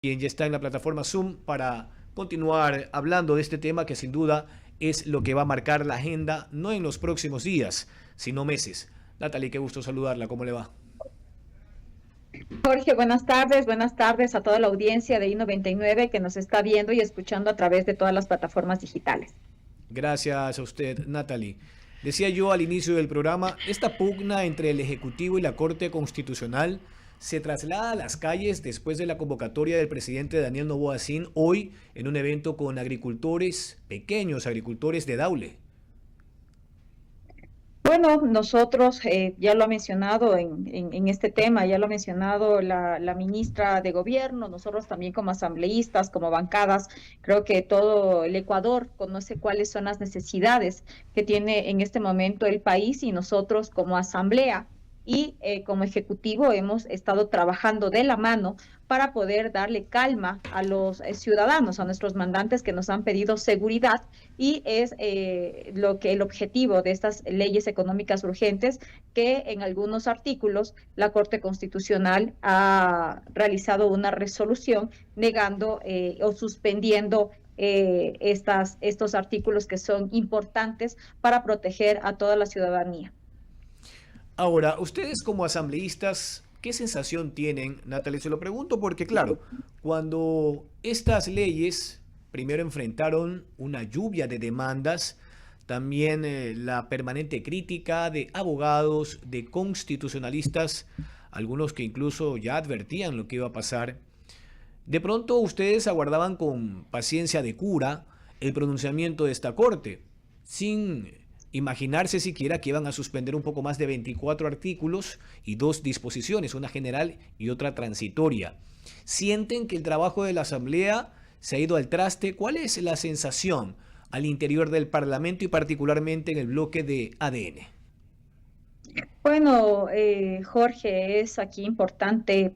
quien ya está en la plataforma Zoom para continuar hablando de este tema que sin duda es lo que va a marcar la agenda, no en los próximos días, sino meses. Natalie, qué gusto saludarla, ¿cómo le va? Jorge, buenas tardes a toda la audiencia de I99 que nos está viendo y escuchando a través de todas las plataformas digitales. Gracias a usted, Natalie. Decía yo al inicio del programa, esta pugna entre el Ejecutivo y la Corte Constitucional se traslada a las calles después de la convocatoria del presidente Daniel Noboa Sin hoy en un evento con agricultores, pequeños agricultores de Daule. Bueno, nosotros ya lo ha mencionado en este tema, ya lo ha mencionado la ministra de Gobierno, nosotros también como asambleístas, como bancadas, creo que todo el Ecuador conoce cuáles son las necesidades que tiene en este momento el país y nosotros como asamblea y como ejecutivo hemos estado trabajando de la mano para poder darle calma a los ciudadanos, a nuestros mandantes que nos han pedido seguridad y es lo que el objetivo de estas leyes económicas urgentes que en algunos artículos la Corte Constitucional ha realizado una resolución negando o suspendiendo estos artículos que son importantes para proteger a toda la ciudadanía. Ahora, ustedes como asambleístas, ¿qué sensación tienen, Natalie? Se lo pregunto porque, claro, cuando estas leyes primero enfrentaron una lluvia de demandas, también la permanente crítica de abogados, de constitucionalistas, algunos que incluso ya advertían lo que iba a pasar, de pronto ustedes aguardaban con paciencia de cura el pronunciamiento de esta corte, sin imaginarse siquiera que iban a suspender un poco más de 24 artículos y dos disposiciones, una general y otra transitoria. ¿Sienten que el trabajo de la Asamblea se ha ido al traste? ¿Cuál es la sensación al interior del Parlamento y particularmente en el bloque de ADN? Bueno, Jorge, es aquí importante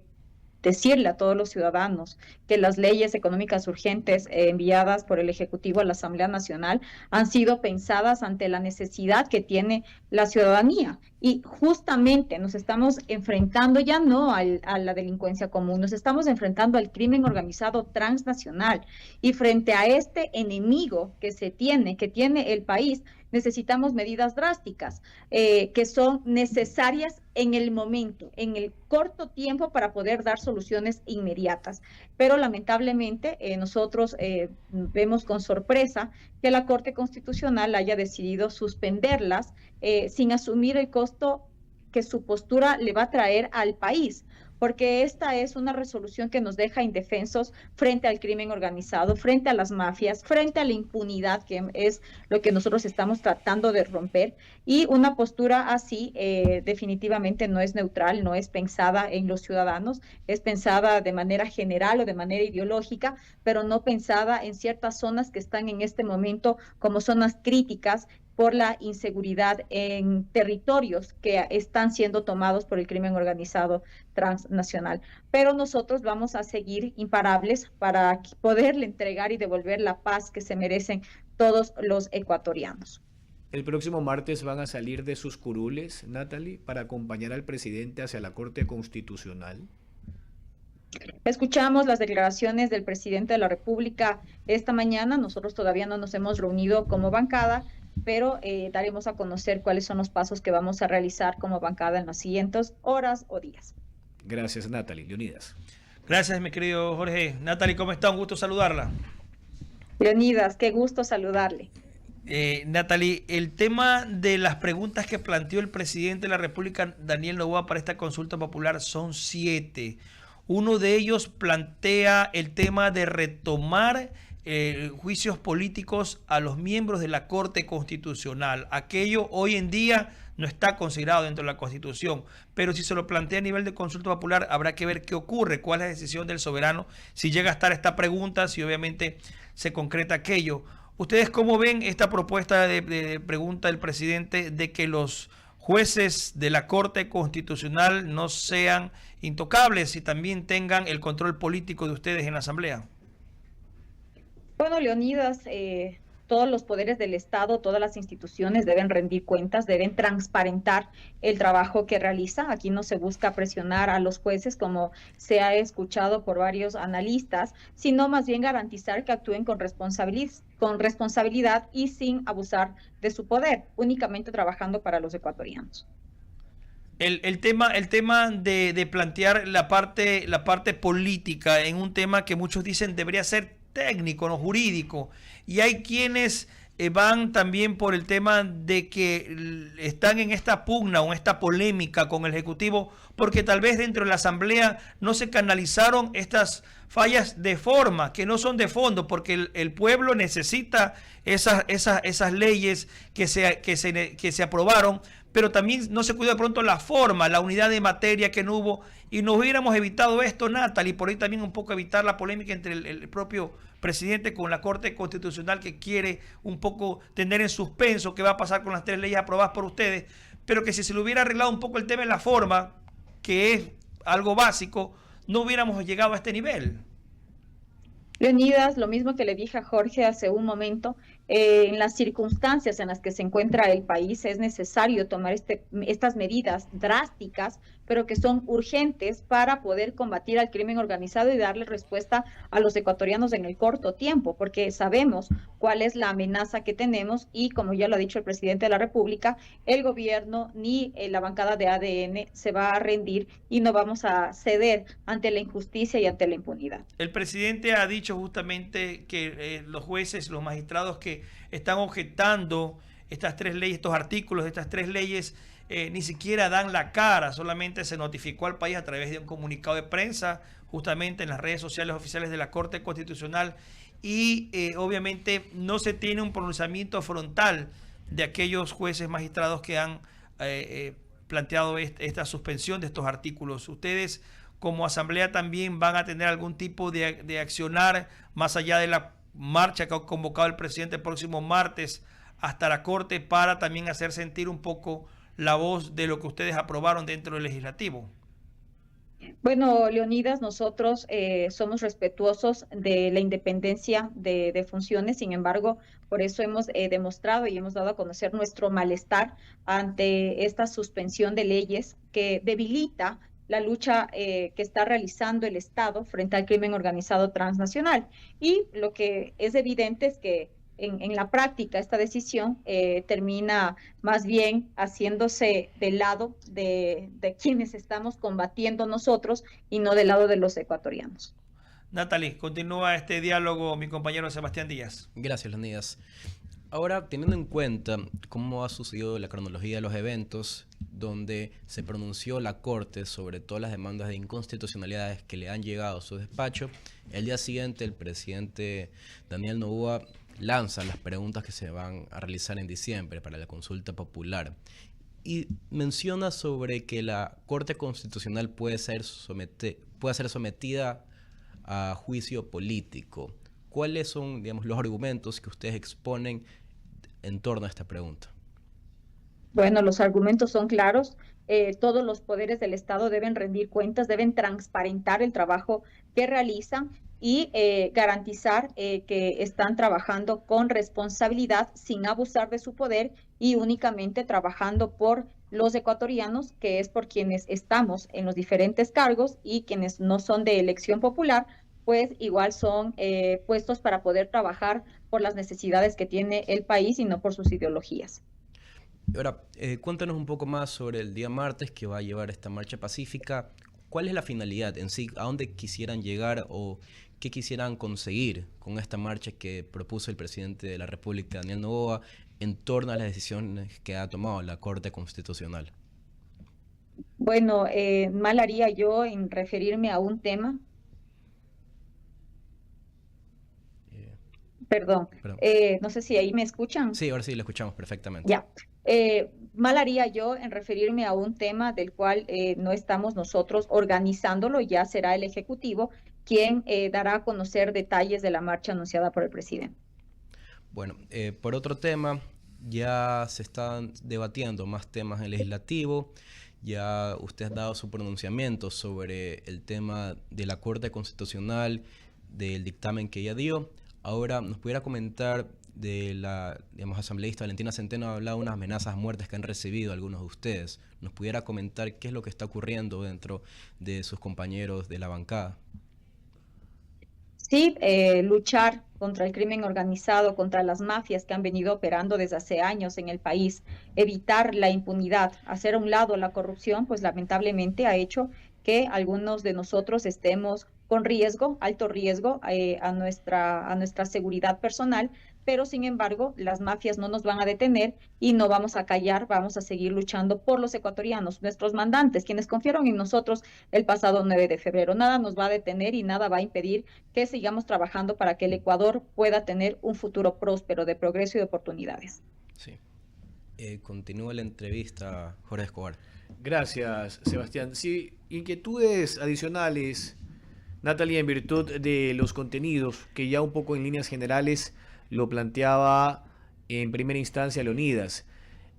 decirle a todos los ciudadanos que las leyes económicas urgentes enviadas por el Ejecutivo a la Asamblea Nacional han sido pensadas ante la necesidad que tiene la ciudadanía. Y justamente nos estamos enfrentando ya no a la delincuencia común, nos estamos enfrentando al crimen organizado transnacional. Y frente a este enemigo que tiene el país, necesitamos medidas drásticas que son necesarias en el momento, en el corto tiempo para poder dar soluciones inmediatas. Pero lamentablemente nosotros vemos con sorpresa que la Corte Constitucional haya decidido suspenderlas sin asumir el costo que su postura le va a traer al país, porque esta es una resolución que nos deja indefensos frente al crimen organizado, frente a las mafias, frente a la impunidad, que es lo que nosotros estamos tratando de romper, y una postura así definitivamente no es neutral, no es pensada en los ciudadanos, es pensada de manera general o de manera ideológica, pero no pensada en ciertas zonas que están en este momento como zonas críticas por la inseguridad en territorios que están siendo tomados por el crimen organizado transnacional. Pero nosotros vamos a seguir imparables para poderle entregar y devolver la paz que se merecen todos los ecuatorianos. El próximo martes van a salir de sus curules, Natalie, para acompañar al presidente hacia la Corte Constitucional. Escuchamos las declaraciones del presidente de la República esta mañana. Nosotros todavía no nos hemos reunido como bancada, pero daremos a conocer cuáles son los pasos que vamos a realizar como bancada en las siguientes horas o días. Gracias, Natalie. Leonidas. Gracias, mi querido Jorge. Natalie, ¿cómo está? Un gusto saludarla. Leonidas, qué gusto saludarle. Natalie, el tema de las preguntas que planteó el presidente de la República, Daniel Noboa, para esta consulta popular son 7. Uno de ellos plantea el tema de retomar juicios políticos a los miembros de la Corte Constitucional. Aquello hoy en día no está considerado dentro de la Constitución, pero si se lo plantea a nivel de consulta popular, habrá que ver qué ocurre, cuál es la decisión del soberano, si llega a estar esta pregunta, si obviamente se concreta aquello. ¿Ustedes cómo ven esta propuesta de pregunta del presidente de que los jueces de la Corte Constitucional no sean intocables y también tengan el control político de ustedes en la Asamblea? Bueno, Leonidas, todos los poderes del Estado, todas las instituciones deben rendir cuentas, deben transparentar el trabajo que realiza. Aquí no se busca presionar a los jueces, como se ha escuchado por varios analistas, sino más bien garantizar que actúen con responsabilidad y sin abusar de su poder, únicamente trabajando para los ecuatorianos. El tema de plantear la parte política en un tema que muchos dicen debería ser técnico, no jurídico, y hay quienes van también por el tema de que están en esta pugna o en esta polémica con el Ejecutivo porque tal vez dentro de la Asamblea no se canalizaron estas fallas de forma, que no son de fondo, porque el pueblo necesita esas leyes que se aprobaron, pero también no se cuidó de pronto la forma, la unidad de materia que no hubo, y nos hubiéramos evitado esto, Natalie, y por ahí también un poco evitar la polémica entre el propio presidente con la Corte Constitucional, que quiere un poco tener en suspenso qué va a pasar con las 3 leyes aprobadas por ustedes, pero que si se le hubiera arreglado un poco el tema en la forma, que es algo básico, no hubiéramos llegado a este nivel. Leonidas, lo mismo que le dije a Jorge hace un momento, en las circunstancias en las que se encuentra el país es necesario tomar estas medidas drásticas, pero que son urgentes para poder combatir al crimen organizado y darle respuesta a los ecuatorianos en el corto tiempo, porque sabemos cuál es la amenaza que tenemos y, como ya lo ha dicho el presidente de la República, el gobierno ni la bancada de ADN se va a rendir y no vamos a ceder ante la injusticia y ante la impunidad. El presidente ha dicho justamente que los jueces, los magistrados que están objetando estas 3 leyes, estos artículos de estas 3 leyes, ni siquiera dan la cara, solamente se notificó al país a través de un comunicado de prensa, justamente en las redes sociales oficiales de la Corte Constitucional, y obviamente no se tiene un pronunciamiento frontal de aquellos jueces magistrados que han planteado esta suspensión de estos artículos. Ustedes como asamblea también van a tener algún tipo de accionar más allá de la marcha que ha convocado el presidente el próximo martes hasta la Corte, para también hacer sentir un poco la voz de lo que ustedes aprobaron dentro del legislativo. Bueno, Leonidas, nosotros somos respetuosos de la independencia de funciones. Sin embargo, por eso hemos demostrado y hemos dado a conocer nuestro malestar ante esta suspensión de leyes que debilita la lucha que está realizando el Estado frente al crimen organizado transnacional. Y lo que es evidente es que en la práctica esta decisión termina más bien haciéndose del lado de quienes estamos combatiendo nosotros y no del lado de los ecuatorianos. Natalie, continúa este diálogo mi compañero Sebastián Díaz. Gracias, Leonidas. Ahora, teniendo en cuenta cómo ha sucedido la cronología de los eventos, donde se pronunció la Corte sobre todas las demandas de inconstitucionalidades que le han llegado a su despacho, el día siguiente el presidente Daniel Noboa lanza las preguntas que se van a realizar en diciembre para la consulta popular y menciona sobre que la Corte Constitucional puede ser sometida a juicio político. ¿Cuáles son, digamos, los argumentos que ustedes exponen en torno a esta pregunta? Bueno, los argumentos son claros. Todos los poderes del Estado deben rendir cuentas, deben transparentar el trabajo que realizan y garantizar que están trabajando con responsabilidad, sin abusar de su poder y únicamente trabajando por los ecuatorianos, que es por quienes estamos en los diferentes cargos, y quienes no son de elección popular, pues igual son puestos para poder trabajar por las necesidades que tiene el país y no por sus ideologías. Ahora, cuéntanos un poco más sobre el día martes que va a llevar esta marcha pacífica. ¿Cuál es la finalidad en sí? ¿A dónde quisieran llegar o qué quisieran conseguir con esta marcha que propuso el presidente de la República, Daniel Noboa, en torno a las decisiones que ha tomado la Corte Constitucional? Bueno, mal haría yo en referirme a un tema. Perdón. No sé si ahí me escuchan. Sí, ahora sí lo escuchamos perfectamente. Ya. Mal haría yo en referirme a un tema del cual no estamos nosotros organizándolo, ya será el Ejecutivo quien dará a conocer detalles de la marcha anunciada por el presidente. Bueno, por otro tema, ya se están debatiendo más temas en el legislativo. Ya usted ha dado su pronunciamiento sobre el tema de la Corte Constitucional, del dictamen que ella dio. Ahora, ¿nos pudiera comentar de la, digamos, asambleísta Valentina Centeno ha hablado de unas amenazas a muertes que han recibido algunos de ustedes. ¿Nos pudiera comentar qué es lo que está ocurriendo dentro de sus compañeros de la bancada? Sí, luchar contra el crimen organizado, contra las mafias que han venido operando desde hace años en el país, evitar la impunidad, hacer a un lado la corrupción, pues lamentablemente ha hecho que algunos de nosotros estemos con riesgo, alto riesgo a nuestra seguridad personal, pero sin embargo las mafias no nos van a detener y no vamos a callar, vamos a seguir luchando por los ecuatorianos, nuestros mandantes, quienes confiaron en nosotros el pasado 9 de febrero. Nada nos va a detener y nada va a impedir que sigamos trabajando para que el Ecuador pueda tener un futuro próspero de progreso y de oportunidades. Sí. Continúa la entrevista, Jorge Escobar. Gracias, Sebastián. Sí, inquietudes adicionales, Natalie, en virtud de los contenidos que ya un poco en líneas generales lo planteaba en primera instancia Leonidas.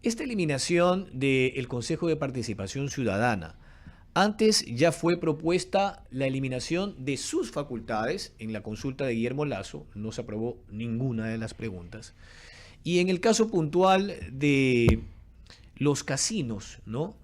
Esta eliminación del Consejo de Participación Ciudadana, antes ya fue propuesta la eliminación de sus facultades en la consulta de Guillermo Lasso, no se aprobó ninguna de las preguntas. Y en el caso puntual de los casinos, ¿no?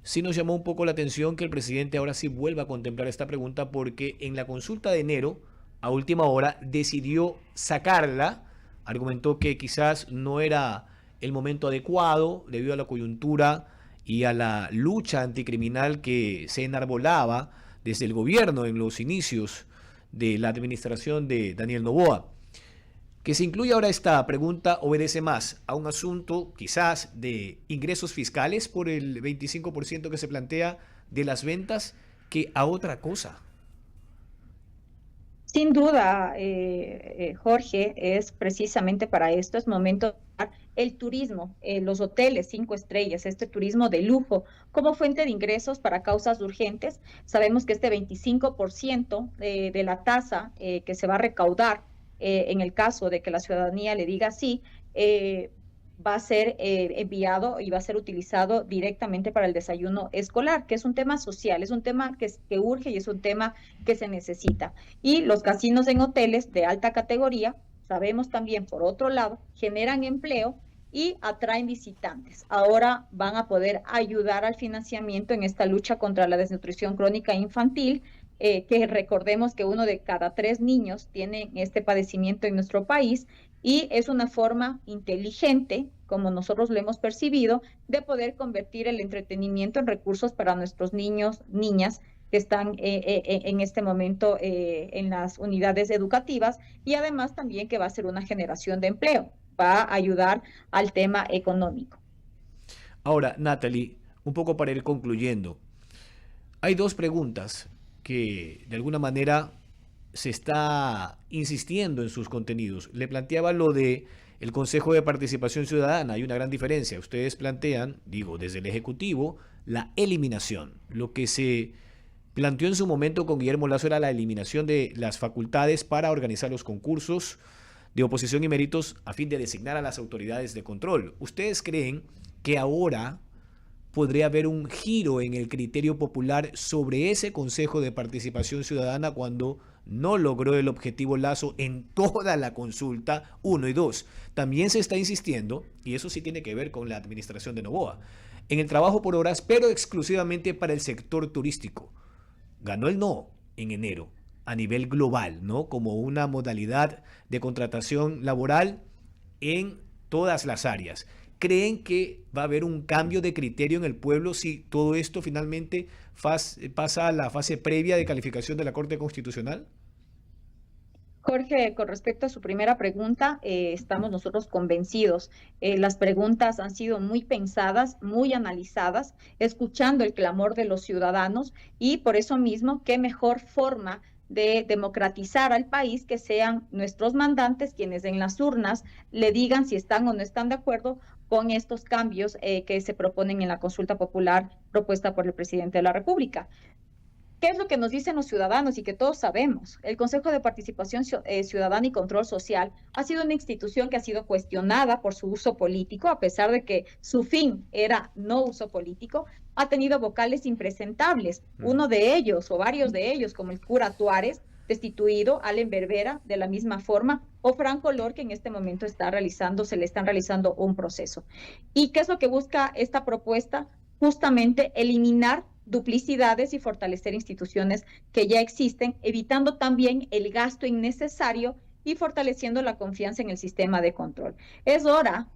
Sí nos llamó un poco la atención que el presidente ahora sí vuelva a contemplar esta pregunta porque en la consulta de enero, a última hora, decidió sacarla, argumentó que quizás no era el momento adecuado debido a la coyuntura y a la lucha anticriminal que se enarbolaba desde el gobierno en los inicios de la administración de Daniel Noboa. Que se incluya ahora esta pregunta obedece más a un asunto quizás de ingresos fiscales por el 25% que se plantea de las ventas que a otra cosa. Sin duda, Jorge, es precisamente para esto, es momento de dar el turismo, los hoteles 5 estrellas, este turismo de lujo, como fuente de ingresos para causas urgentes. Sabemos que este 25% de la tasa que se va a recaudar en el caso de que la ciudadanía le diga sí, va a ser enviado y va a ser utilizado directamente para el desayuno escolar, que es un tema social, es un tema que urge y es un tema que se necesita. Y los casinos en hoteles de alta categoría, sabemos también, por otro lado, generan empleo y atraen visitantes. Ahora van a poder ayudar al financiamiento en esta lucha contra la desnutrición crónica infantil, que recordemos que 1 de cada 3 niños tiene este padecimiento en nuestro país y es una forma inteligente, como nosotros lo hemos percibido, de poder convertir el entretenimiento en recursos para nuestros niños, niñas que están en este momento en las unidades educativas y además también que va a ser una generación de empleo, va a ayudar al tema económico. Ahora, Natalie, un poco para ir concluyendo, hay 2 preguntas que de alguna manera se está insistiendo en sus contenidos. Le planteaba lo de el Consejo de Participación Ciudadana, hay una gran diferencia. Ustedes plantean, digo, desde el Ejecutivo, la eliminación. Lo que se planteó en su momento con Guillermo Lasso era la eliminación de las facultades para organizar los concursos de oposición y méritos a fin de designar a las autoridades de control. ¿Ustedes creen que ahora podría haber un giro en el criterio popular sobre ese Consejo de Participación Ciudadana cuando no logró el objetivo Lasso en toda la consulta? 1 y 2. También se está insistiendo, y eso sí tiene que ver con la administración de Noboa, en el trabajo por horas, pero exclusivamente para el sector turístico. Ganó el no en enero a nivel global, ¿no? Como una modalidad de contratación laboral en todas las áreas. ¿Creen que va a haber un cambio de criterio en el pueblo si todo esto finalmente pasa a la fase previa de calificación de la Corte Constitucional? Jorge, con respecto a su primera pregunta, estamos nosotros convencidos. Las preguntas han sido muy pensadas, muy analizadas, escuchando el clamor de los ciudadanos y por eso mismo, qué mejor forma de democratizar al país que sean nuestros mandantes quienes en las urnas le digan si están o no están de acuerdo con estos cambios que se proponen en la consulta popular propuesta por el presidente de la República. ¿Qué es lo que nos dicen los ciudadanos y que todos sabemos? El Consejo de Participación Ciudadana y Control Social ha sido una institución que ha sido cuestionada por su uso político, a pesar de que su fin era no uso político, ha tenido vocales impresentables. Uno de ellos, o varios de ellos, como el cura Tuárez, destituido, Allen Berbera de la misma forma, o Franco Lor, que en este momento se le están realizando un proceso. ¿Y qué es lo que busca esta propuesta? Justamente eliminar duplicidades y fortalecer instituciones que ya existen, evitando también el gasto innecesario y fortaleciendo la confianza en el sistema de control. Es hora,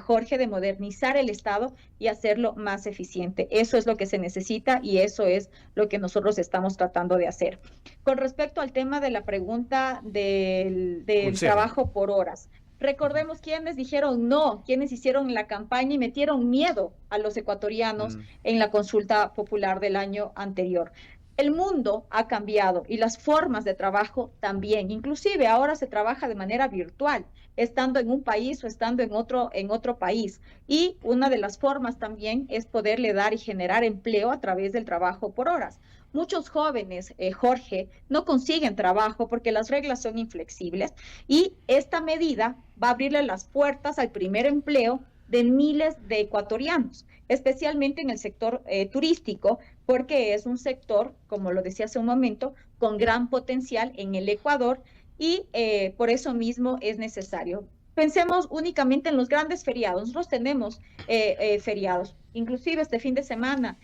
Jorge, de modernizar el Estado y hacerlo más eficiente. Eso es lo que se necesita y eso es lo que nosotros estamos tratando de hacer. Con respecto al tema de la pregunta del trabajo por horas, recordemos quiénes dijeron no, quiénes hicieron la campaña y metieron miedo a los ecuatorianos en la consulta popular del año anterior. El mundo ha cambiado y las formas de trabajo también. Inclusive ahora se trabaja de manera virtual, estando en un país o estando en otro país. Y una de las formas también es poderle dar y generar empleo a través del trabajo por horas. Muchos jóvenes, Jorge, no consiguen trabajo porque las reglas son inflexibles y esta medida va a abrirle las puertas al primer empleo de miles de ecuatorianos, especialmente en el sector turístico, porque es un sector, como lo decía hace un momento, con gran potencial en el Ecuador y por eso mismo es necesario. Pensemos únicamente en los grandes feriados. Nosotros tenemos feriados, inclusive este fin de semana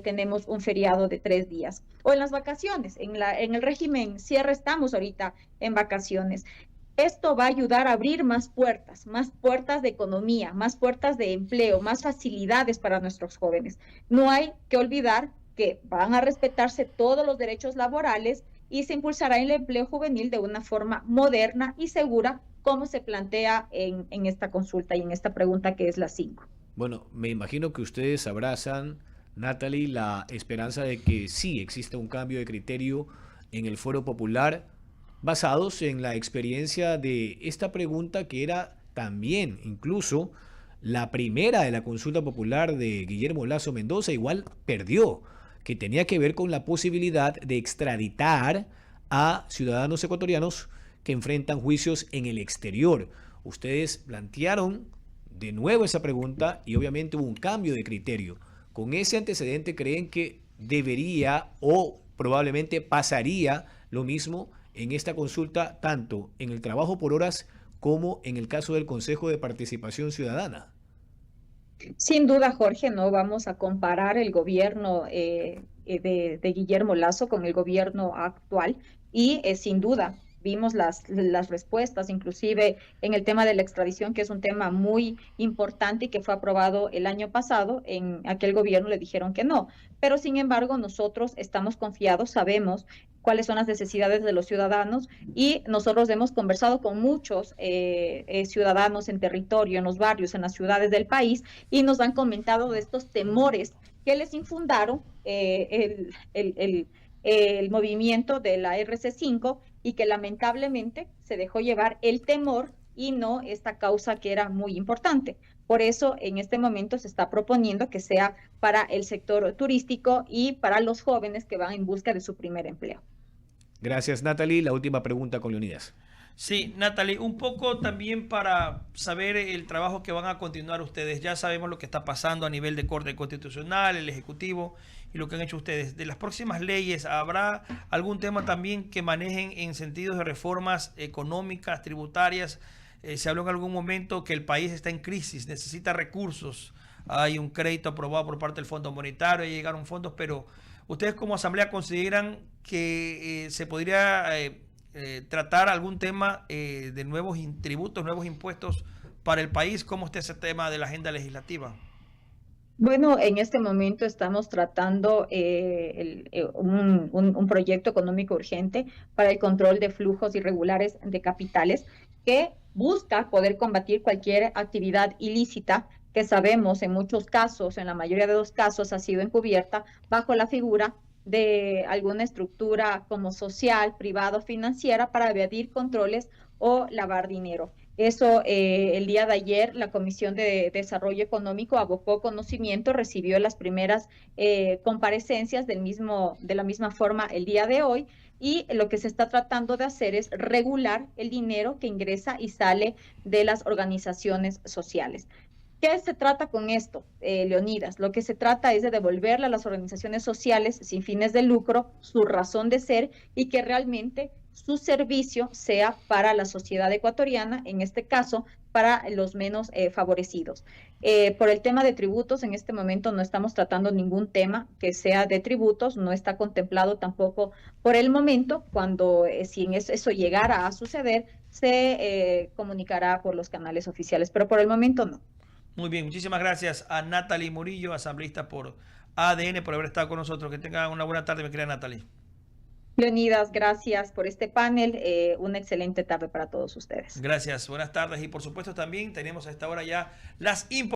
tenemos un feriado de 3 días. O en las vacaciones, en el régimen cierre estamos ahorita en vacaciones. Esto va a ayudar a abrir más puertas de economía, más puertas de empleo, más facilidades para nuestros jóvenes. No hay que olvidar que van a respetarse todos los derechos laborales y se impulsará el empleo juvenil de una forma moderna y segura, como se plantea en esta consulta y en esta pregunta que es la 5. Bueno, me imagino que ustedes abrazan, Natalie, la esperanza de que sí exista un cambio de criterio en el Foro Popular, basados en la experiencia de esta pregunta que era también incluso la primera de la consulta popular de Guillermo Lasso Mendoza, igual perdió, que tenía que ver con la posibilidad de extraditar a ciudadanos ecuatorianos que enfrentan juicios en el exterior. Ustedes plantearon de nuevo esa pregunta y obviamente hubo un cambio de criterio. Con ese antecedente, ¿creen que debería o probablemente pasaría lo mismo en esta consulta, tanto en el trabajo por horas como en el caso del Consejo de Participación Ciudadana? Sin duda, Jorge, no vamos a comparar el gobierno de Guillermo Lasso con el gobierno actual y sin duda vimos las respuestas, inclusive en el tema de la extradición, que es un tema muy importante y que fue aprobado el año pasado. En aquel gobierno le dijeron que no, pero sin embargo nosotros estamos confiados, sabemos cuáles son las necesidades de los ciudadanos y nosotros hemos conversado con muchos ciudadanos en territorio, en los barrios, en las ciudades del país y nos han comentado de estos temores que les infundaron el movimiento de la RC5 y que lamentablemente se dejó llevar el temor y no esta causa que era muy importante. Por eso en este momento se está proponiendo que sea para el sector turístico y para los jóvenes que van en busca de su primer empleo. Gracias, Natalie. La última pregunta con Leonidas. Sí, Natalie, un poco también para saber el trabajo que van a continuar ustedes. Ya sabemos lo que está pasando a nivel de Corte Constitucional, el Ejecutivo y lo que han hecho ustedes. De las próximas leyes, ¿habrá algún tema también que manejen en sentidos de reformas económicas, tributarias? Se habló en algún momento que el país está en crisis, necesita recursos. Hay un crédito aprobado por parte del Fondo Monetario, ya llegaron fondos, pero ¿ustedes como Asamblea consideran que se podría tratar algún tema de nuevos tributos, nuevos impuestos para el país? ¿Cómo está ese tema de la agenda legislativa? Bueno, en este momento estamos tratando un proyecto económico urgente para el control de flujos irregulares de capitales que busca poder combatir cualquier actividad ilícita que sabemos en muchos casos, en la mayoría de los casos, ha sido encubierta bajo la figura de alguna estructura como social, privada o financiera para evadir controles o lavar dinero. Eso, el día de ayer, la Comisión de Desarrollo Económico abocó conocimiento, recibió las primeras comparecencias de la misma forma el día de hoy, y lo que se está tratando de hacer es regular el dinero que ingresa y sale de las organizaciones sociales. ¿Qué se trata con esto, Leonidas? Lo que se trata es de devolverle a las organizaciones sociales sin fines de lucro su razón de ser y que realmente su servicio sea para la sociedad ecuatoriana, en este caso, para los menos favorecidos. Por el tema de tributos, en este momento no estamos tratando ningún tema que sea de tributos, no está contemplado tampoco por el momento. Cuando si eso llegara a suceder, se comunicará por los canales oficiales, pero por el momento no. Muy bien, muchísimas gracias a Natalie Murillo, asambleísta por ADN, por haber estado con nosotros. Que tengan una buena tarde, mi querida Natalie. Leonidas, gracias por este panel. Una excelente tarde para todos ustedes. Gracias, buenas tardes. Y por supuesto también tenemos a esta hora ya las